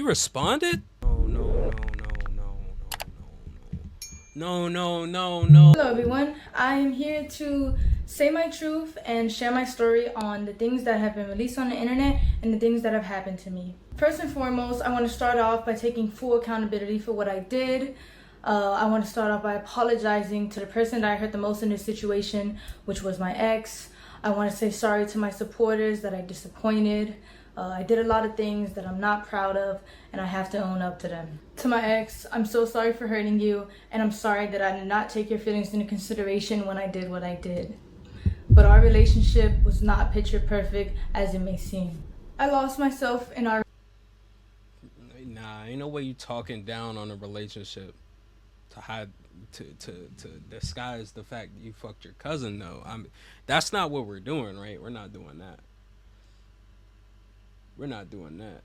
responded? No. Hello everyone, I am here to say my truth and share my story on the things that have been released on the internet and the things that have happened to me. First and foremost, I want to start off by taking full accountability for what I did. I want to start off by apologizing to the person that I hurt the most in this situation, which was my ex. I want to say sorry to my supporters that I disappointed. I did a lot of things that I'm not proud of, and I have to own up to them. To my ex, I'm so sorry for hurting you, and I'm sorry that I did not take your feelings into consideration when I did what I did. But our relationship was not picture perfect as it may seem. I lost myself in our... Nah, ain't no way you talking down on a relationship to hide, to disguise the fact that you fucked your cousin, though. That's not what we're doing, right? We're not doing that. We're not doing that.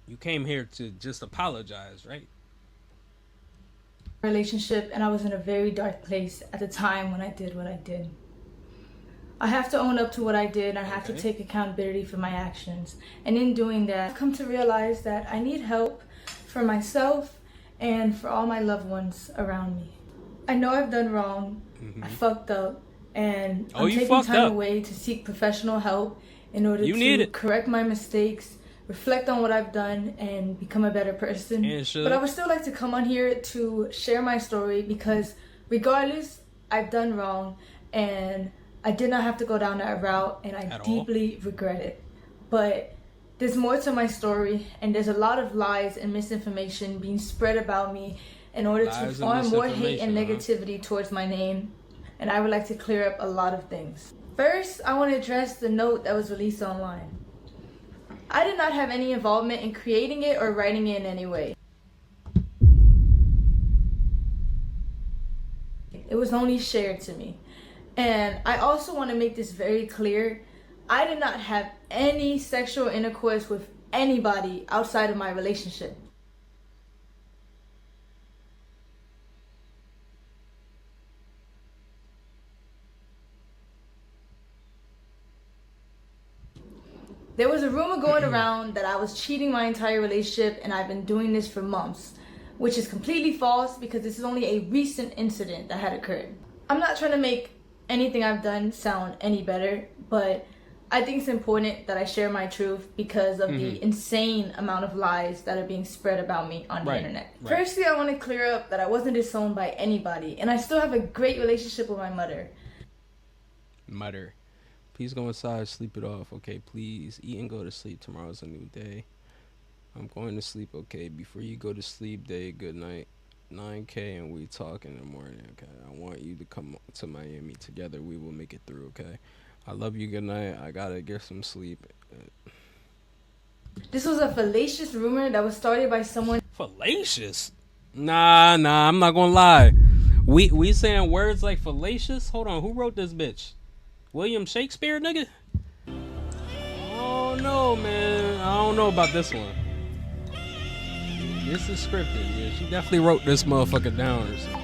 You came here to just apologize, right? Relationship, and I was in a very dark place at the time when I did what I did. I have to own up to what I did, and I have to take accountability for my actions. And in doing that, I've come to realize that I need help for myself and for all my loved ones around me. I know I've done wrong. I fucked up, and I'm taking time away to seek professional help in order to correct my mistakes, reflect on what I've done, and become a better person. But I would still like to come on here to share my story because regardless, I've done wrong and I did not have to go down that route, and I deeply regret it. But there's more to my story, and there's a lot of lies and misinformation being spread about me in order to farm more hate and negativity towards my name, and I would like to clear up a lot of things. First, I want to address the note that was released online. I did not have any involvement in creating it or writing it in any way. It was only shared to me. And I also want to make this very clear. I did not have any sexual intercourse with anybody outside of my relationship. There was a rumor going around that I was cheating my entire relationship, and I've been doing this for months, which is completely false because this is only a recent incident that had occurred. I'm not trying to make anything I've done sound any better, but I think it's important that I share my truth because of the insane amount of lies that are being spread about me on the internet. Firstly, I want to clear up that I wasn't disowned by anybody, and I still have a great relationship with my mother. Please go inside, sleep it off, okay? Please eat and go to sleep. Tomorrow's a new day. I'm going to sleep, okay? Before you go to sleep, day, good night. 9K, and we talk in the morning, okay? I want you to come to Miami together. We will make it through, okay? I love you. Good night. I gotta get some sleep. This was a fallacious rumor that was started by someone. Fallacious? Nah, I'm not gonna lie. We saying words like fallacious? Hold on, who wrote this bitch? William Shakespeare, nigga? Oh no, man. I don't know about this one. This is scripted. Yeah, she definitely wrote this motherfucker down or something.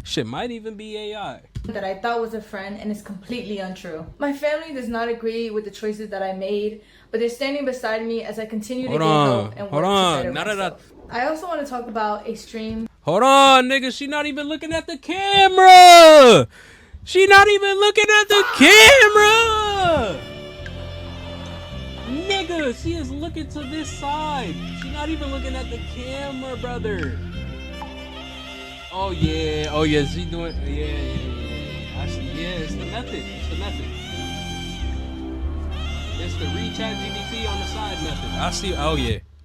Shit might even be AI. That I thought was a friend, and it's completely untrue. My family does not agree with the choices that I made, but they're standing beside me as I continue to get help and work to better myself. I also want to talk about a stream. Hold on, nigga. She not even looking at the camera. She not even looking at the camera. Nigga, she is looking to this side. She not even looking at the camera, brother. Oh yeah, she doing, yeah. It's the method. It's the rechat GBT on the side method. I see.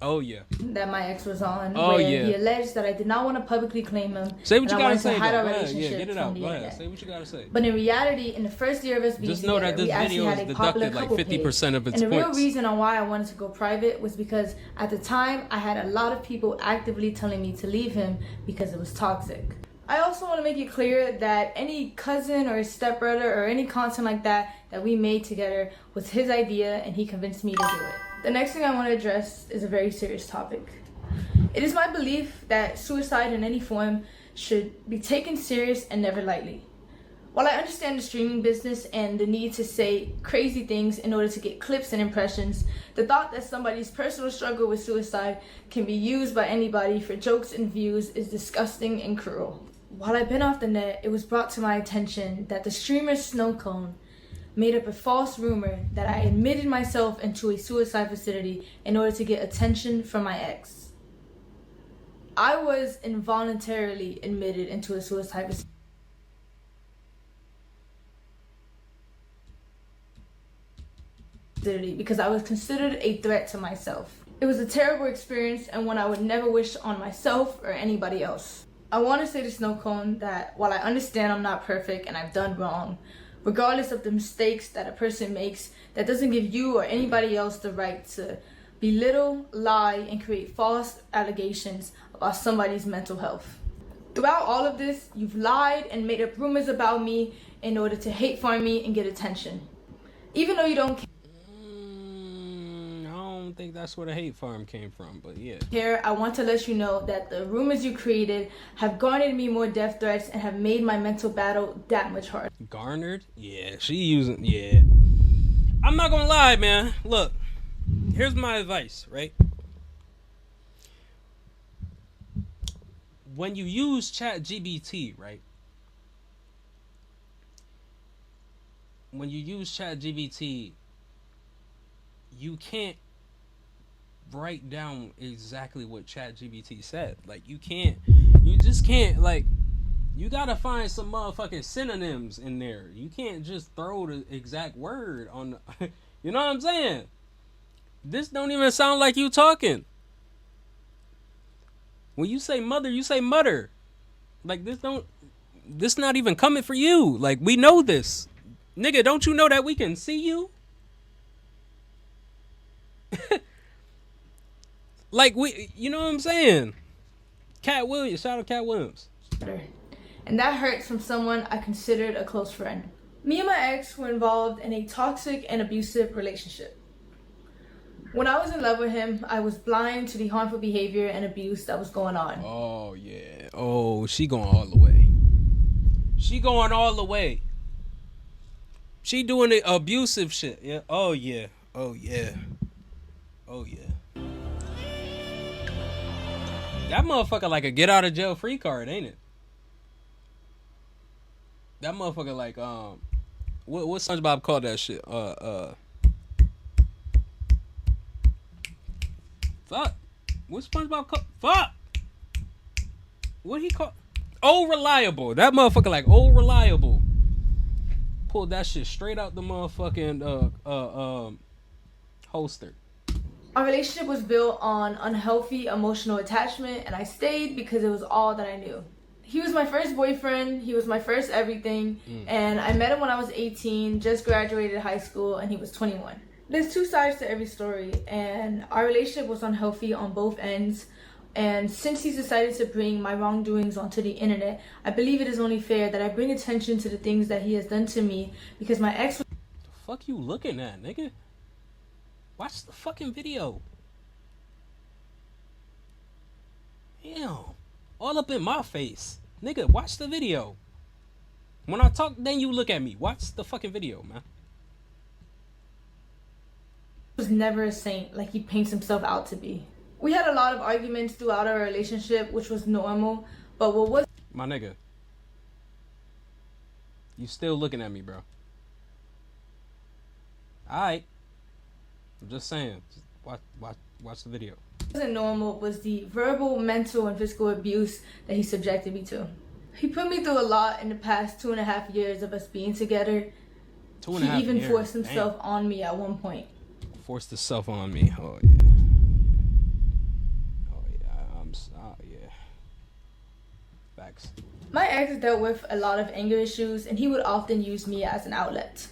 Oh yeah. That my ex was on. He alleged that I did not want to publicly claim him. Say what you gotta say. Hide our relationship get it out. Go ahead. Say what you gotta say. But in reality, in the first year of us being just know together, that this video is deducted like 50% of its points. And the real reason on why I wanted to go private was because at the time I had a lot of people actively telling me to leave him because it was toxic. I also want to make it clear that any cousin or stepbrother or any content like that we made together was his idea, and he convinced me to do it. The next thing I want to address is a very serious topic. It is my belief that suicide in any form should be taken serious and never lightly. While I understand the streaming business and the need to say crazy things in order to get clicks and impressions, the thought that somebody's personal struggle with suicide can be used by anybody for jokes and views is disgusting and cruel. While I've been off the net, it was brought to my attention that the streamer Snowcone made up a false rumor that I admitted myself into a suicide facility in order to get attention from my ex. I was involuntarily admitted into a suicide facility because I was considered a threat to myself. It was a terrible experience and one I would never wish on myself or anybody else. I want to say to Snowcone that while I understand I'm not perfect and I've done wrong, regardless of the mistakes that a person makes, that doesn't give you or anybody else the right to belittle, lie, and create false allegations about somebody's mental health. Throughout all of this, you've lied and made up rumors about me in order to hate farm me and get attention. Even though you don't I don't think that's where the hate farm came from, but yeah. care, I want to let you know that the rumors you created have garnered me more death threats and have made my mental battle that much harder. Garnered? Yeah, she using, yeah. I'm not gonna lie, man. Look, here's my advice, right? When you use ChatGPT, right? When you use ChatGPT, you can't write down exactly what ChatGPT said. Like, you just can't, like, you gotta find some motherfucking synonyms in there. You can't just throw the exact word on the, you know what I'm saying? This don't even sound like you talking. When you say mother, you say mutter. Like, this not even coming for you. Like, we know this. Nigga, don't you know that we can see you? Like, you know what I'm saying? Cat Williams, shout out Cat Williams. And that hurts from someone I considered a close friend. Me and my ex were involved in a toxic and abusive relationship. When I was in love with him, I was blind to the harmful behavior and abuse that was going on. Oh, yeah. Oh, she going all the way. She going all the way. She doing the abusive shit. Yeah. Oh, yeah. Oh, yeah. Oh, yeah. That motherfucker like a get out of jail free card, ain't it? That motherfucker like what SpongeBob called that shit? Fuck. What SpongeBob called? Fuck. What he called? Oh, reliable. That motherfucker like reliable. Pulled that shit straight out the motherfucking holster. Our relationship was built on unhealthy emotional attachment, and I stayed because it was all that I knew. He was my first boyfriend, he was my first everything, and I met him when I was 18, just graduated high school, and he was 21. There's two sides to every story, and our relationship was unhealthy on both ends, and since he's decided to bring my wrongdoings onto the internet, I believe it is only fair that I bring attention to the things that he has done to me, because my ex... The fuck you looking at, nigga? Watch the fucking video. Damn. All up in my face. Nigga, watch the video. When I talk, then you look at me. Watch the fucking video, man. He was never a saint like he paints himself out to be. We had a lot of arguments throughout our relationship, which was normal, but what was... My nigga. You still looking at me, bro. Alright. I'm just saying, just watch the video. What wasn't normal was the verbal, mental, and physical abuse that he subjected me to. He put me through a lot in the past 2.5 years of us being together. 2.5 years? He even forced himself on me at one point. Forced himself on me? Oh, yeah. Oh, yeah. Yeah. Facts. My ex dealt with a lot of anger issues, and he would often use me as an outlet.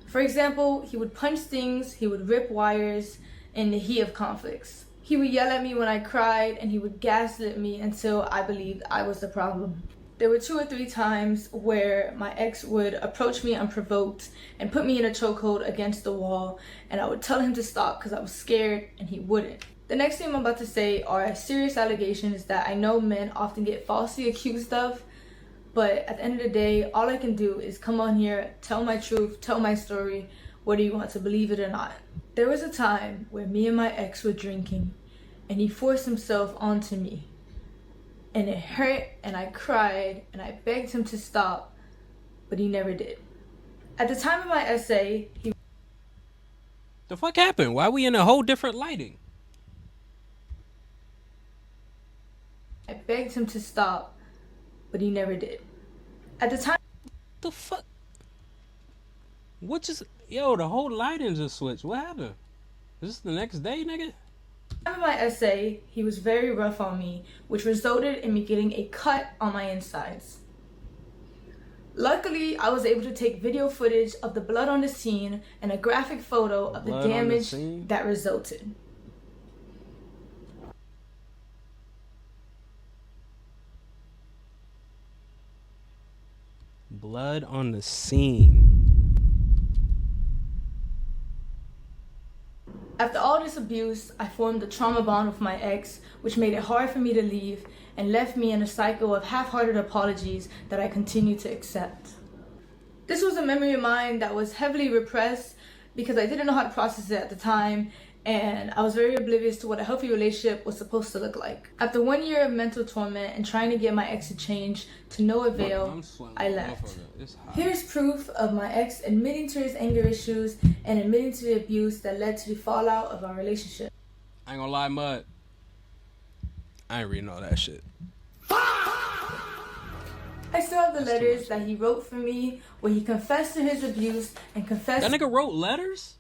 For example, he would punch things, he would rip wires in the heat of conflicts. He would yell at me when I cried, and he would gaslit me until I believed I was the problem. There were 2 or 3 times where my ex would approach me unprovoked and put me in a chokehold against the wall, and I would tell him to stop because I was scared, and he wouldn't. The next thing I'm about to say are serious allegations that I know men often get falsely accused of, But at the end of the day, all I can do is come on here, tell my truth, tell my story, whether you want to believe it or not. There was a time where me and my ex were drinking, and he forced himself onto me. And it hurt, and I cried, and I begged him to stop, but he never did. At the time of my essay, The fuck happened? Why are we in a whole different lighting? I begged him to stop, but he never did. At the time, The fuck? What just... Yo, the whole lighting just switched. What happened? Is this the next day, nigga? of my essay, he was very rough on me, which resulted in me getting a cut on my insides. Luckily, I was able to take video footage of the blood on the scene and a graphic photo of the damage that resulted. Blood on the scene. After all this abuse, I formed a trauma bond with my ex, which made it hard for me to leave and left me in a cycle of half-hearted apologies that I continue to accept. This was a memory of mine that was heavily repressed because I didn't know how to process it at the time, and I was very oblivious to what a healthy relationship was supposed to look like. After 1 year of mental torment and trying to get my ex to change to no avail, I left. Here's proof of my ex admitting to his anger issues and admitting to the abuse that led to the fallout of our relationship. I ain't gonna lie, Mud. I ain't reading all that shit. I still have the letters that he wrote for me where he confessed to his abuse and confessed That nigga wrote letters?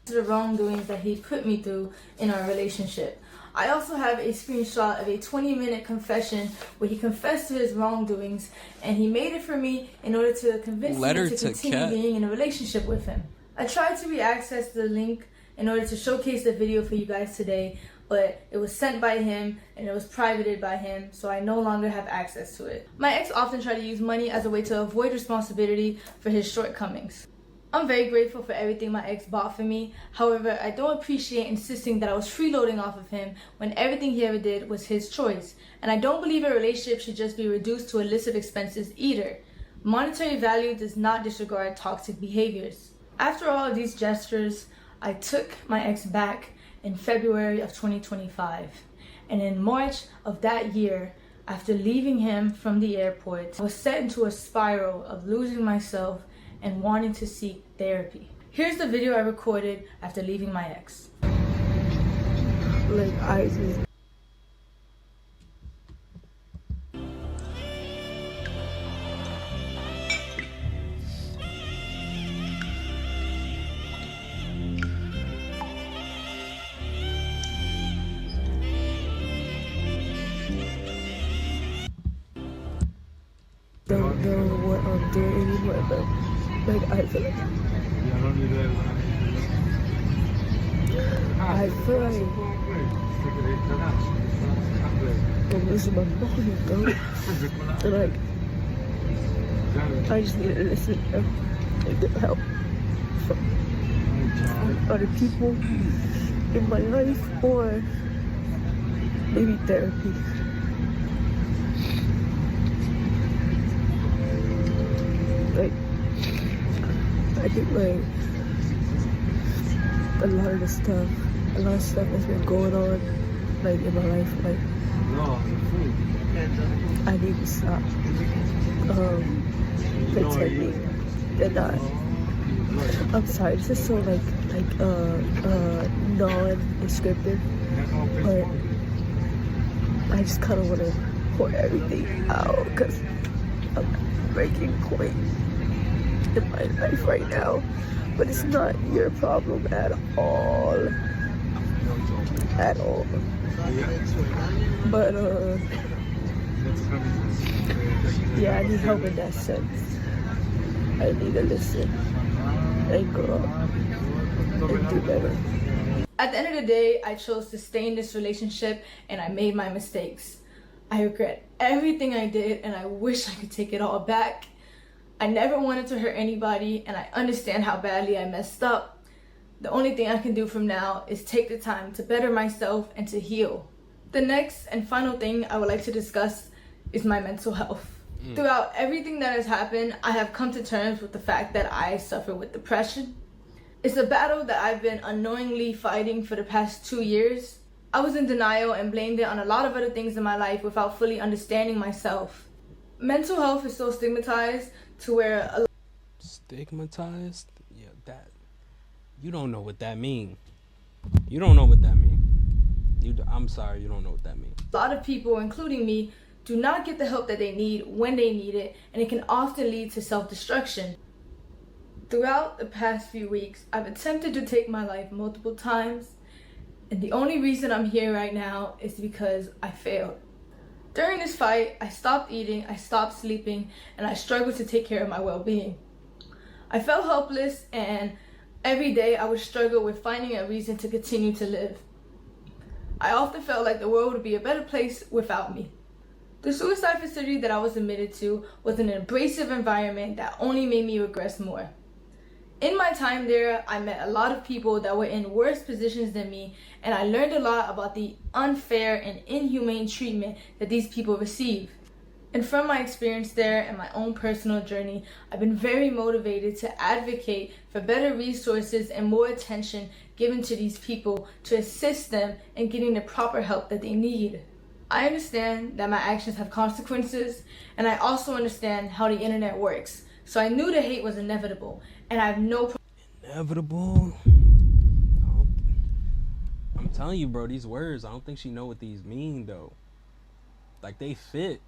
to the wrongdoings that he put me through in our relationship. I also have a screenshot of a 20-minute confession where he confessed to his wrongdoings, and he made it for me in order to convince me to continue being in a relationship with him. I tried to re-access the link in order to showcase the video for you guys today, but it was sent by him and it was privated by him, so I no longer have access to it. My ex often tried to use money as a way to avoid responsibility for his shortcomings. I'm very grateful for everything my ex bought for me. However, I don't appreciate insisting that I was freeloading off of him when everything he ever did was his choice. And I don't believe a relationship should just be reduced to a list of expenses either. Monetary value does not disregard toxic behaviors. After all of these gestures, I took my ex back in February of 2025. And in March of that year, after leaving him from the airport, I was set into a spiral of losing myself and wanting to seek therapy. Here's the video I recorded after leaving my ex. Like, I just... don't know what I'm doing anymore, but like I feel like I'm losing my money, bro. And like I just need to listen and get help from other people in my life or maybe therapy. Like, I think like a lot of stuff has been going on like in my life. Like, I need to stop pretending and not. I'm sorry, this is so like non-descriptive, but I just kind of want to pour everything out because I'm breaking point in my life right now, but it's not your problem at all. But yeah, I need help in that sense. I need to listen and grow up and do better. At the end of the day, I chose to stay in this relationship and I made my mistakes. I regret everything I did and I wish I could take it all back. I never wanted to hurt anybody and I understand how badly I messed up. The only thing I can do from now is take the time to better myself and to heal. The next and final thing I would like to discuss is my mental health. Throughout everything that has happened, I have come to terms with the fact that I suffer with depression. It's a battle that I've been unknowingly fighting for the past 2 years. I was in denial and blamed it on a lot of other things in my life without fully understanding myself. Mental health is so stigmatized to where Stigmatized? Yeah, that. You don't know what that mean. You don't know what that mean. I'm sorry, you don't know what that means. a lot of people, including me, do not get the help that they need when they need it, and it can often lead to self-destruction. Throughout the past few weeks, I've attempted to take my life multiple times, and the only reason I'm here right now is because I failed. During this fight, I stopped eating, I stopped sleeping, and I struggled to take care of my well-being. I felt helpless, and every day I would struggle with finding a reason to continue to live. I often felt like the world would be a better place without me. The suicide facility that I was admitted to was an abrasive environment that only made me regress more. In my time there, I met a lot of people that were in worse positions than me, and I learned a lot about the unfair and inhumane treatment that these people receive. And from my experience there and my own personal journey, I've been very motivated to advocate for better resources and more attention given to these people to assist them in getting the proper help that they need. I understand that my actions have consequences, and I also understand how the internet works. So I knew the hate was inevitable, and I have no Inevitable? I'm telling you, bro, these words, I don't think she know what these mean, though. Like, they fit.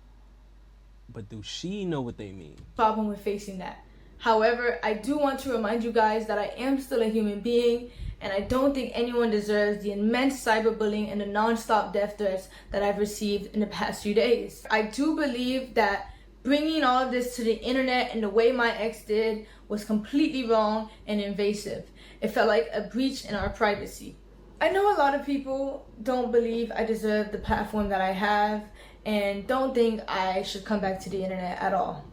But do she know what they mean? problem with facing that. However, I do want to remind you guys that I am still a human being, and I don't think anyone deserves the immense cyberbullying and the non-stop death threats that I've received in the past few days. I do believe that bringing all of this to the internet and the way my ex did was completely wrong and invasive. It felt like a breach in our privacy. I know a lot of people don't believe I deserve the platform that I have and don't think I should come back to the internet at all.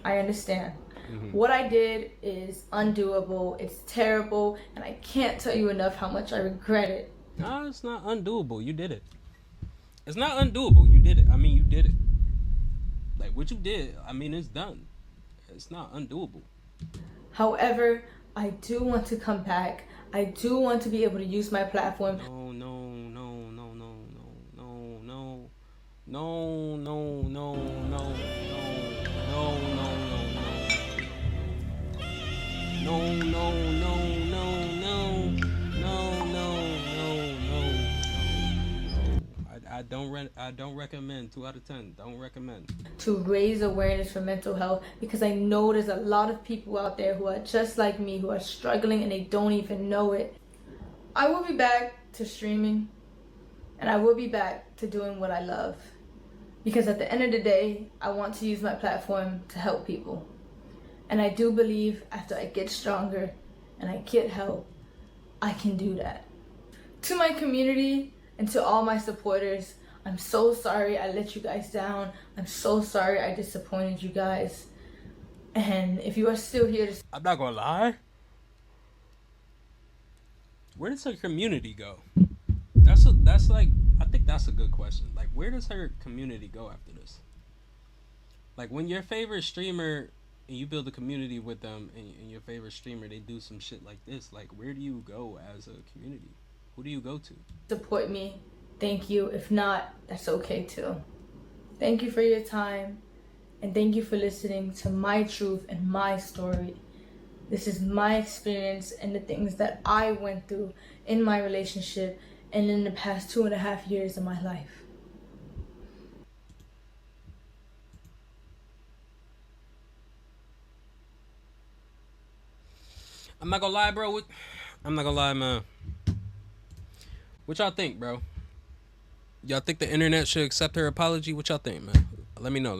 I understand. What I did is undoable, it's terrible, and I can't tell you enough how much I regret it. No, it's not undoable. You did it. It's not undoable. You did it. I mean, you did it. Like, what you did, I mean, it's done. It's not undoable. However, I do want to come back. I do want to be able to use my platform. I don't recommend. 2 out of 10. Don't recommend. To raise awareness for mental health, because I know there's a lot of people out there who are just like me, who are struggling and they don't even know it. I will be back to streaming, and I will be back to doing what I love, because at the end of the day, I want to use my platform to help people. And I do believe after I get stronger and I get help, I can do that. To my community and to all my supporters, I'm so sorry I let you guys down. I'm so sorry I disappointed you guys. And if you are still here to... I'm not gonna lie. Where does her community go? That's like, I think that's a good question. Like, where does her community go after this? Like, when your favorite streamer and you build a community with them, and your favorite streamer, they do some shit like this, like, where do you go as a community? Who do you go to? Support me. Thank you. If not, that's okay too. Thank you for your time, and thank you for listening to my truth and my story. This is my experience and the things that I went through in my relationship and in the past 2.5 years of my life. I'm not gonna lie, bro. I'm not gonna lie, man. What y'all think, bro? Y'all think the internet should accept her apology? What y'all think, man? Let me know.